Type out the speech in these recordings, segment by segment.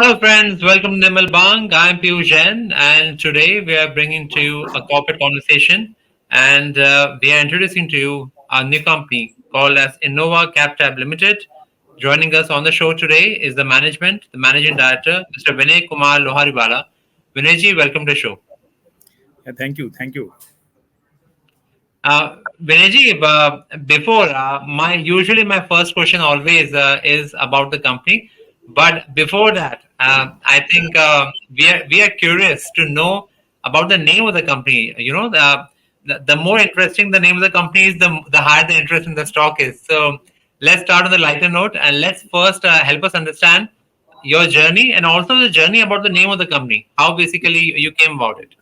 Hello, friends. Welcome to Nirmal Bang. I'm Piyush Jain, and today we are bringing to you a corporate conversation, and we are introducing to you a new company called as Innova Cap Tab Limited. Joining us on the show today is the management, the managing director, Mr. Vinay Kumar Lohariwala. Vinayji, welcome to the show. Yeah, thank you. Thank you. Vinayji, before my usually my first question always is about the company, but before that, I think we are curious to know about the name of the company. The more interesting the name of the company is, the higher the interest in the stock is. So let's start on the lighter note, and let's first help us understand your journey and also the journey about the name of the company. How basically you came about it.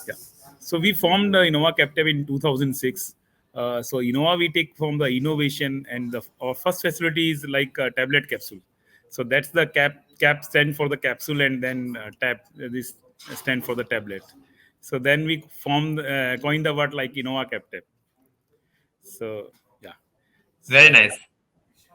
Yeah. So we formed Innova Cap Tab in 2006. So Innova we take from the innovation and our first facility is like tablet capsule. So that's the cap stand for the capsule and then tab this stand for the tablet. So then we formed coined the word like Innova Cap Tab. So yeah. Very So nice.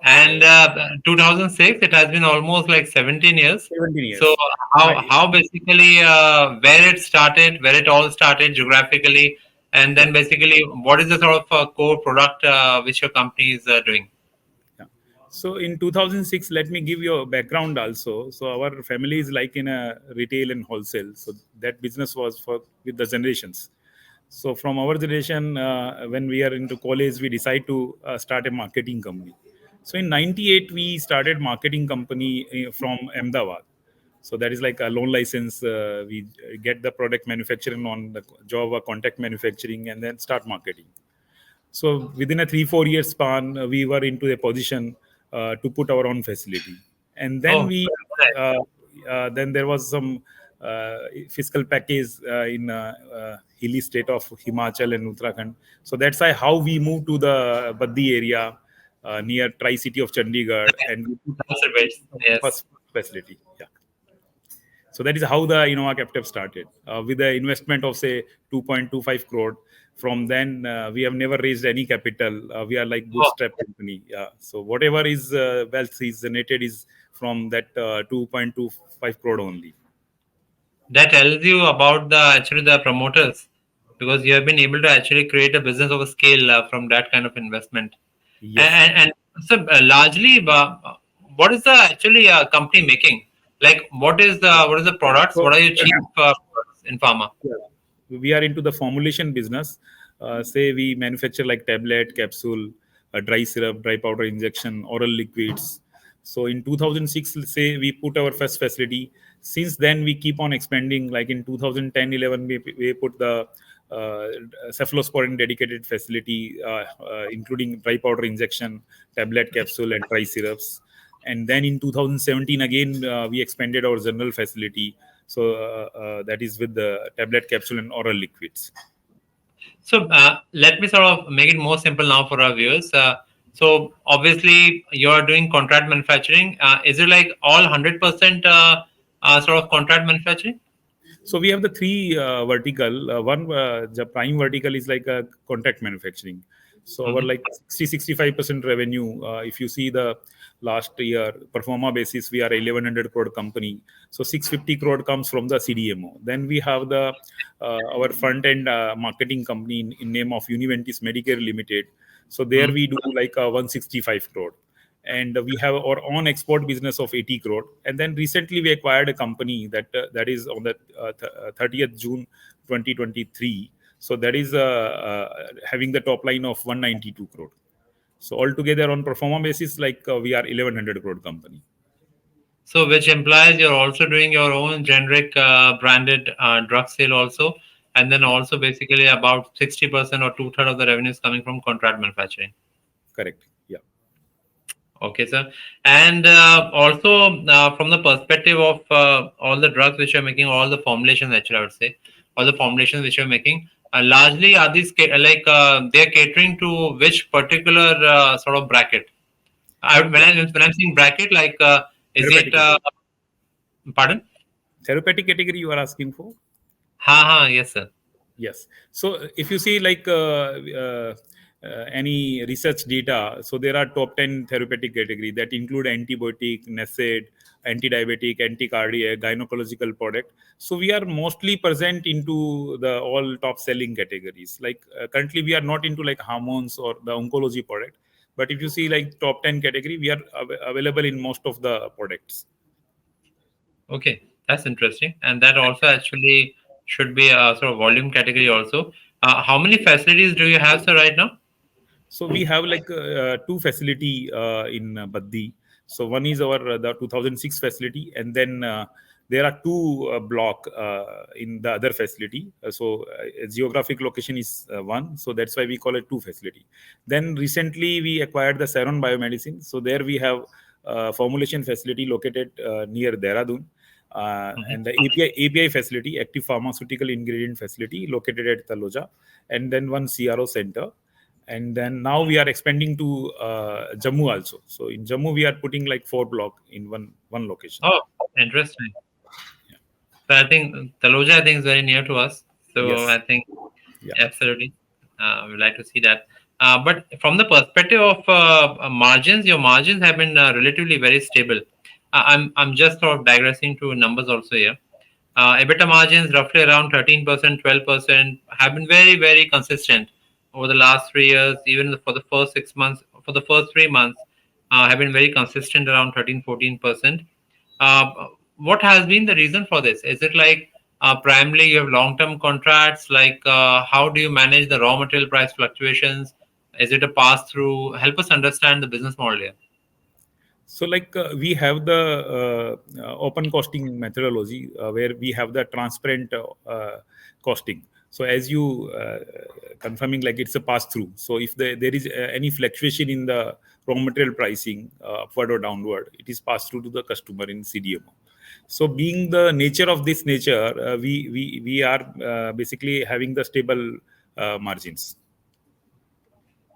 And so 2006, it has been almost like 17 years. 17 So years. Right. how basically where it started, where it all started geographically, and Yeah. then basically what is the sort of core product which your company is doing? Yeah. So in 2006, let me give you a background also. So our family is like in a retail and wholesale. So that business was for with the generations. So from our generation, when we are into college, we decide to start a marketing company. So in '98, we started marketing company from Ahmedabad. So that is like a loan license. We get the product manufacturing on the job or contact manufacturing and then start marketing. So within a 3 4 year span, we were into a position to put our own facility, and then Oh, we nice. uh, then there was some fiscal package in hilly state of Himachal and Uttarakhand. So that's how we moved to the Baddi area near Tri City of Chandigarh, and we put That's a great. our Yes. first facility. Yeah. So that is how the Innova Captive started with the investment of say 2.25 crore. From then, we have never raised any capital. We are like Oh, bootstrap company. Yeah. So whatever is wealth is generated is from that 2.25 crore only. that tells you about the actually the promoters, because you have been able to actually create a business of a scale from that kind of investment. Yes. And so largely, what is the actually company making? Like, what is the products? So What are your chief products in pharma? yeah. We are into the formulation business. Say we manufacture like tablet, capsule, dry syrup, dry powder injection, oral liquids. So in 2006, let's say we put our first facility. Since then, we keep on expanding. Like in 2010, 11, we put the uh, cephalosporin dedicated facility, including dry powder injection, tablet, capsule, and dry syrups. And then in 2017 again we expanded our general facility, so that is with the tablet, capsule, and oral liquids. So let me sort of make it more simple now for our viewers. So obviously, you are doing contract manufacturing. Is it like all 100% sort of contract manufacturing? So we have the three vertical. One the prime vertical is like a contract manufacturing. So our Hmm. like 65% revenue. If you see the last year performa basis, we are 1100 crore company. So 650 crore comes from the CDMO. Then we have the our front end marketing company in name of Univen is Medicare Limited. So there we do like 165 crore, and we have our own export business of 80 crore. And then recently we acquired a company that is on the 30th June 2023. So that is having the top line of 192 crore. So altogether on performance basis, like we are 1100 crore company. So, which implies you're also doing your own generic branded drug sale also, and then Yeah, also basically about 60% or two-thirds of the revenue is coming from contract manufacturing. correct. Yeah. Okay, sir. And also from the perspective of all the drugs which you're making, all the formulations, actually, I would say, all the formulations which you're making, largely are these like they're catering to which particular sort of bracket? Yeah. When I'm saying bracket, like is it Therapeutic category. pardon? Therapeutic category you are asking for? Ha ha, yes, sir. Yes. So if you see like any research data, so there are top 10 therapeutic category that include antibiotic, NSAID, anti-diabetic, anti-cardiac, gynecological product. So we are mostly present into the all top selling categories. Like currently we are not into like hormones or the oncology product, but if you see like top 10 category, we are available in most of the products. Okay, that's interesting. And that also actually should be a sort of volume category also. How many facilities do you have, sir, right now? So we have like two facility in Baddi. So one is our the 2006 facility, and then there are two block in the other facility. Geographic location is one, so that's why we call it two facility. Then recently we acquired the Saron Biomedicine. So there we have formulation facility located near Dehradun. Mhm. And the API facility, active pharmaceutical ingredient facility, located at Taloja, and then one CRO center. And then now we are expanding to Jammu also. So in Jammu we are putting like four block in one location. Oh, interesting. So I think Taloja, I think, is very near to us. So Yes. I think Yeah. absolutely, we'd like to see that. But from the perspective of margins, your margins have been relatively very stable. I'm just sort of digressing to numbers also here. EBITDA margins roughly around 13%, 12% have been very, very consistent over the last 3 years. Even for the first 6 months, for the first 3 months, have been very consistent around 13, 14%. What has been the reason for this? Is it like primarily you have long-term contracts? Like how do you manage the raw material price fluctuations? Is it a pass-through? Help us understand the business model here. So like we have the open costing methodology where we have the transparent costing. So as you confirming like it's a pass through. So if there is any fluctuation in the raw material pricing upward or downward, it is passed through to the customer in CDMO. So being the nature of this nature, we are basically having the stable margins.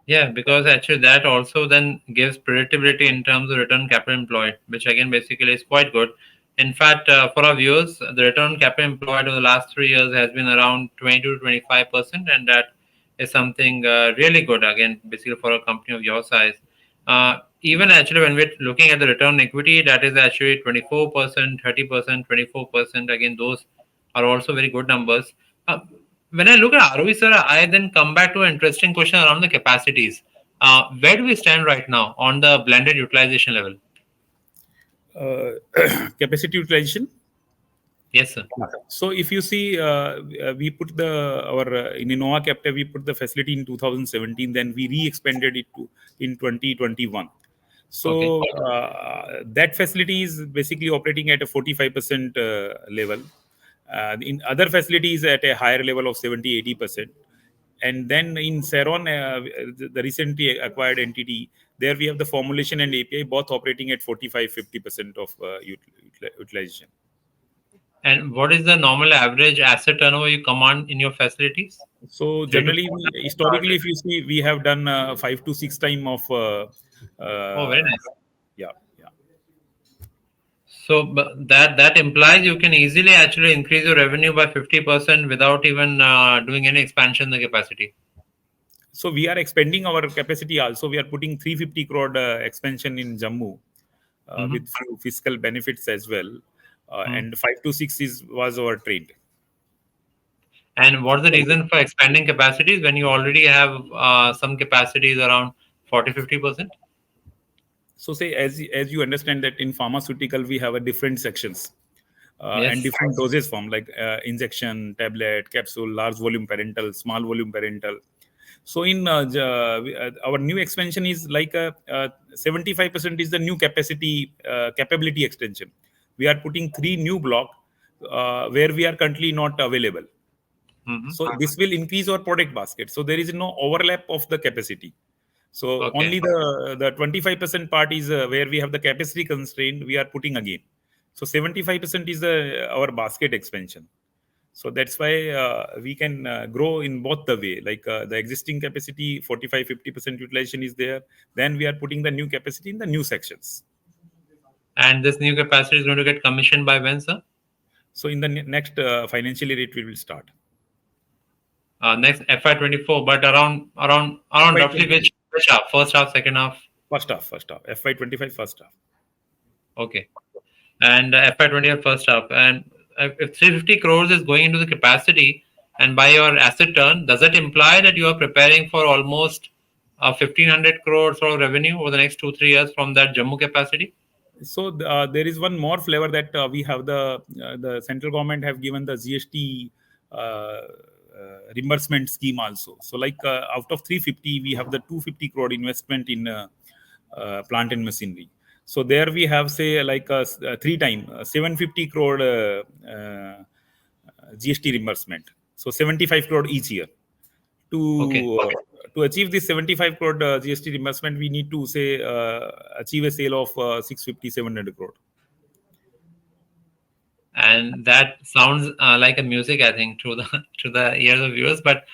Yeah, because actually that also then gives predictability in terms of return capital employed, which again basically is quite good. In fact, for our viewers, the return on capital employed over the last 3 years has been around 20 to 25%, and that is something really good. Again, basically for a company of your size, even actually when we're looking at the return on equity, that is actually 24%, 30%, 24%. Again, those are also very good numbers. Uh, when I look at ROE, sir, I then come back to an interesting question around the capacities. Where do we stand right now on the blended utilization level? Uh, Capacity utilization. Yes, sir. So if you see, we put the our in Innova Cap Tab, we put the facility in 2017. Then we re-expanded it to in 2021. Okay. So that facility is basically operating at a 45% level. In other facilities at a higher level of 70-80%. And then in Ceron, the recently acquired entity, there we have the formulation and API both operating at 45-50% of utilization. And what is the normal average asset turnover you command in your facilities? So Three to generally, four historically, times. if you see, we have done 5 to 6 time of Oh, very uh, nice. yeah, yeah. So that implies you can easily actually increase your revenue by 50% without even doing any expansion in the capacity. So we are expanding our capacity also. We are putting 350 crore expansion in Jammu Hmm. with few fiscal benefits as well. And 5 to 6 is was our trade. And what's the reason for expanding capacities when you already have some capacities around 40-50%? So say as you understand that in pharmaceutical we have a different sections and Yes. different dosage form like injection, tablet, capsule, large volume parental, small volume parental. So in our new expansion is like 75% is the new capacity capability extension. We are putting three new block where we are currently not available. Hmm. So this will increase our product basket. So there is no overlap of the capacity. So Okay. only the 25% part is where we have the capacity constraint. We are putting again. So 75% is our basket expansion. So that's why we can grow in both the way. Like the existing capacity, 45-50% utilization is there. Then we are putting the new capacity in the new sections. And this new capacity is going to get commissioned by when, sir? So in the next financial year, it will start. Next FY24, but around roughly FY25 which half? First half, second half? first half. FY25 first half. Okay. And FY20 first half. And if 350 crores is going into the capacity, and by your asset turn, does it imply that you are preparing for almost 1,500 crores sort of revenue over the next 2-3 years from that Jammu capacity? So there is one more flavor that we have. The central government have given the GST reimbursement scheme also. So like out of 350, we have the 250 crore investment in plant and machinery. So there we have say like three time 750 crore GST reimbursement. So 75 crore each year. Okay. To achieve this 75 crore GST reimbursement, we need to say achieve a sale of 650 700 crore. And that sounds like a music, I think, to the to the ears of viewers. But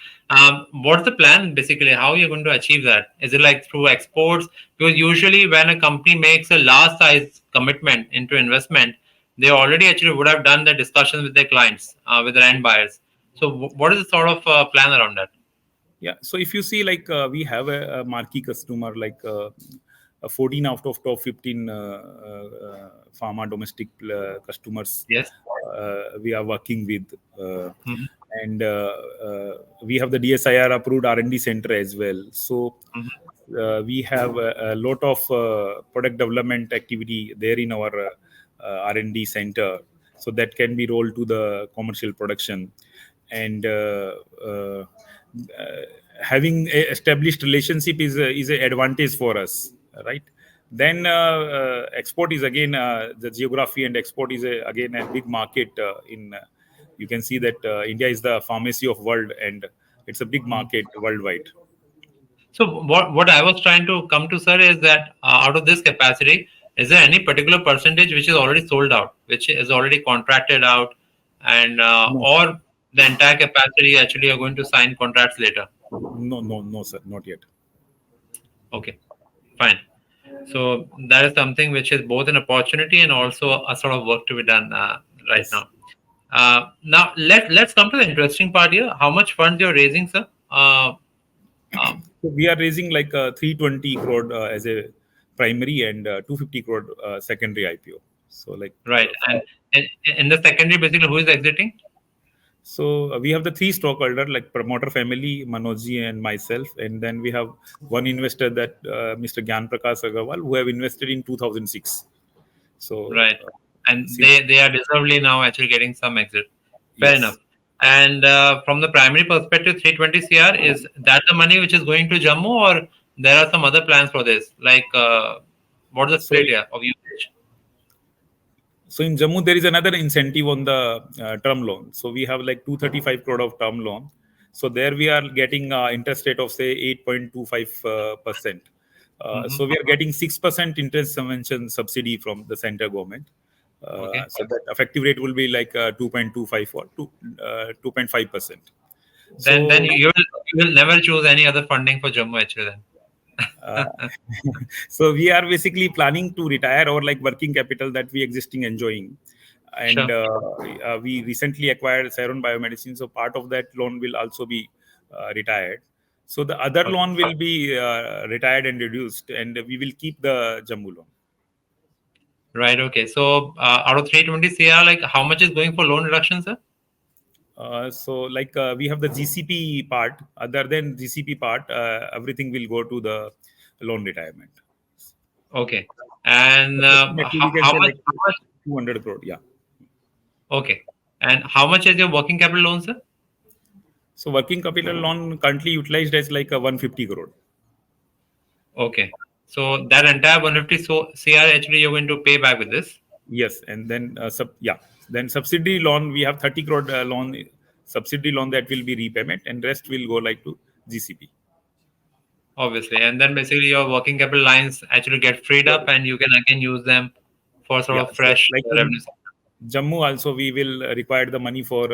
what's the plan basically? How are you going to achieve that? Is it like through exports? Because usually when a company makes a large size commitment into investment, they already actually would have done the discussions with their clients, with their end buyers. So what is the sort of plan around that? Yeah. So if you see, like we have a marquee customer, like 14 out of top 15 pharma domestic customers Yes. we are working with, Mhm, and we have the DSIR approved R&D center as well. So mhm. we have a lot of product development activity there in our R&D center, so that can be rolled to the commercial production. And having a established relationship is an advantage for us, right? Then export is again the geography, and export is again a big market in you can see that India is the pharmacy of world, and it's a big market worldwide. So what I was trying to come to, sir, is that out of this capacity, is there any particular percentage which is already sold out, which is already contracted out, and No, or the entire capacity actually are going to sign contracts later? no, sir, not yet. Okay, fine. So that is something which is both an opportunity and also a sort of work to be done right Yes. now. Now let's come to the interesting part here. How much funds you're raising, sir? Um, So we are raising like 320 crore as a primary, and 250 crore secondary IPO. So like right, and in the secondary, basically, who is exiting? we have the three stockholder, like promoter family, Manojji and myself, and then we have one investor, that Mr. Gyan Prakash Agarwal, who have invested in 2006. So Right. And since they are deservedly now actually getting some exit. Fair enough. yes, And from the primary perspective, 320 CR, is that the money which is going to Jammu, or there are some other plans for this? Like, what is the so split here of usage? so in Jammu there is another incentive on the term loan. So we have like 235 crore of term loan. So there we are getting interest rate of say 8.25%. Hmm. So we are getting 6% interest subvention subsidy from the center government. Okay. So that effective rate will be like 2.25 or 2.5%. Then So you will never choose any other funding for Jammu actually then. uh, so we are basically planning to retire our like working capital that we existing enjoying, and Sure. we recently acquired Saron Biomedicine, so part of that loan will also be retired. So the other Okay. loan will be retired and reduced, and we will keep the Jammu loan. Right. Okay. So out of 320 CR, like how much is going for loan reduction, sir? So like we have the GCP part. Other than GCP part, everything will go to the loan retirement. Okay. And Approximately we can say like how much? 200 crore. Yeah. Okay. And how much is your working capital loan, sir? So working capital loan currently utilized as like a 150 crore. Okay. So that entire 150 CR actually you're going to pay back with this, Yes, and then then subsidy loan we have 30 crore loan, subsidy loan that will be repayment, and rest will go like to GCP. obviously. And then basically your working capital lines actually get freed Yeah, up and you can again use them for sort yeah. of So fresh like revenue. in Jammu also we will require the money for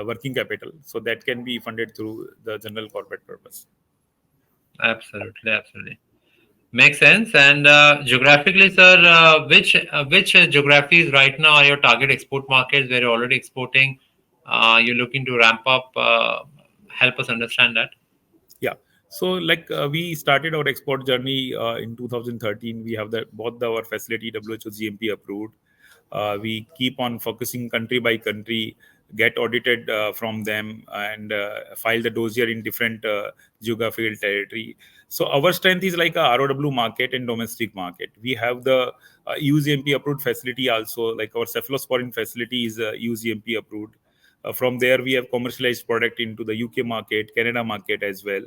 working capital, so that can be funded through the general corporate purpose. Absolutely, absolutely. Makes sense. And geographically, sir, which geographies right now are your target export markets where you're already exporting? You're looking to ramp up help us understand that. Yeah. So like we started our export journey in 2013. We have bought our facility WHO GMP approved. We keep on focusing country by country, get audited from them, and file the dossier in different geographical territory. So our strength is like a ROW market and domestic market. We have the EU GMP approved facility also. Like our cephalosporin facility is EU GMP approved. From there, we have commercialized product into the UK market, Canada market as well.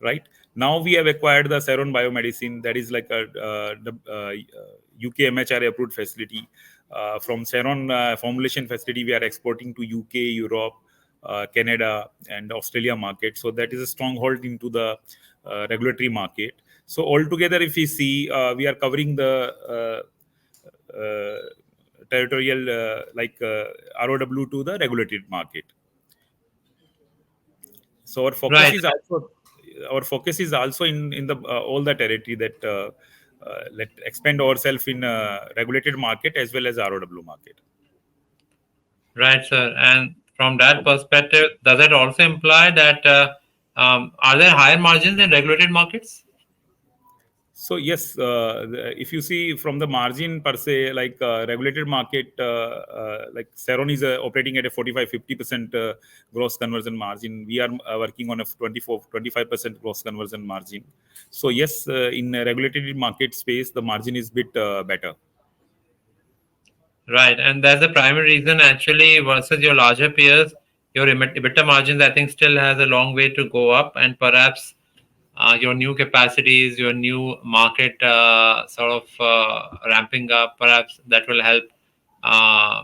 Right now, we have acquired the Ceron Biomedicine, that is like a UK MHRA approved facility. From Ceron formulation facility, we are exporting to UK, Europe, Canada, and Australia market. So that is a stronghold into the regulatory market. So altogether, if we see, we are covering the territorial ROW to the regulated market. So Right. our focus is also in the all the territory that let expand ourselves in regulated market as well as ROW market. Right, sir. And from that perspective, does it also imply that are there higher margins in regulated markets? So yes, if you see from the margin per se, like regulated market, like Ceron is operating at a 45-50% gross conversion margin. We are working on a 24-25% gross conversion margin. So yes, in a regulated market space, the margin is bit better. Right, and that's the primary reason actually versus your larger peers, your EBITDA margins I think still has a long way to go up, and perhaps your new capacities, your new market sort of ramping up, perhaps that will help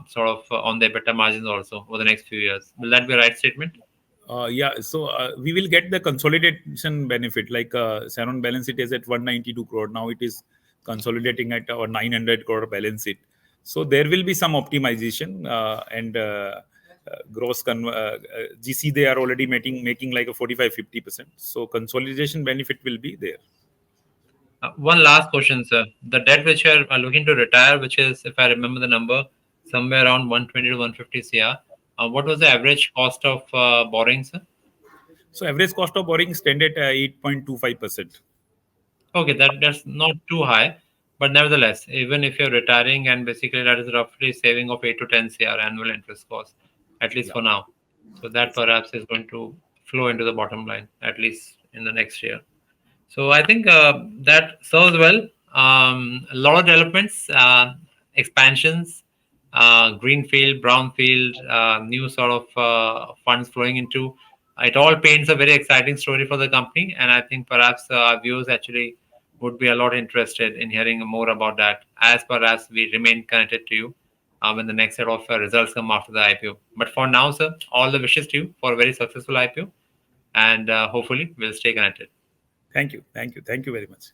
sort of on the EBITDA margins also over the next few years. Will that be a right statement? Yeah, so we will get the consolidation benefit. Like Ceron balance sheet is at 192 crore. Now it is consolidating at our 900 crore balance sheet. So there will be some optimization and GC they are already making like a 45-50%. So consolidation benefit will be there. One last question, sir. The debt which you are looking to retire, which is, if I remember the number, somewhere around 120 to 150 CR. What was the average cost of borrowing, sir? So average cost of borrowing stand at 8.25%. Okay, that's not too high, but nevertheless, even if you're retiring and basically that is roughly saving of 8 to 10 CR annual interest cost, at least Yeah. for now. So that perhaps is going to flow into the bottom line, at least in the next year. So I think that serves well. A lot of developments, expansions, greenfield, brownfield, new sort of funds flowing into. It all paints a very exciting story for the company, and I think perhaps our viewers actually would be a lot interested in hearing more about that. As perhaps we remain connected to you when the next set of results come after the IPO. But for now, sir, all the wishes to you for a very successful IPO, and hopefully we'll stay connected. Thank you. Thank you very much.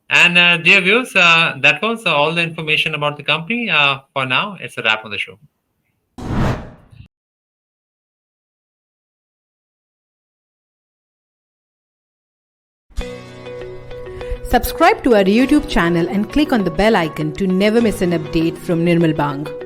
And dear viewers, that was all the information about the company. For now, it's a wrap on the show. Subscribe to our YouTube channel and click on the bell icon to never miss an update from Nirmal Bang.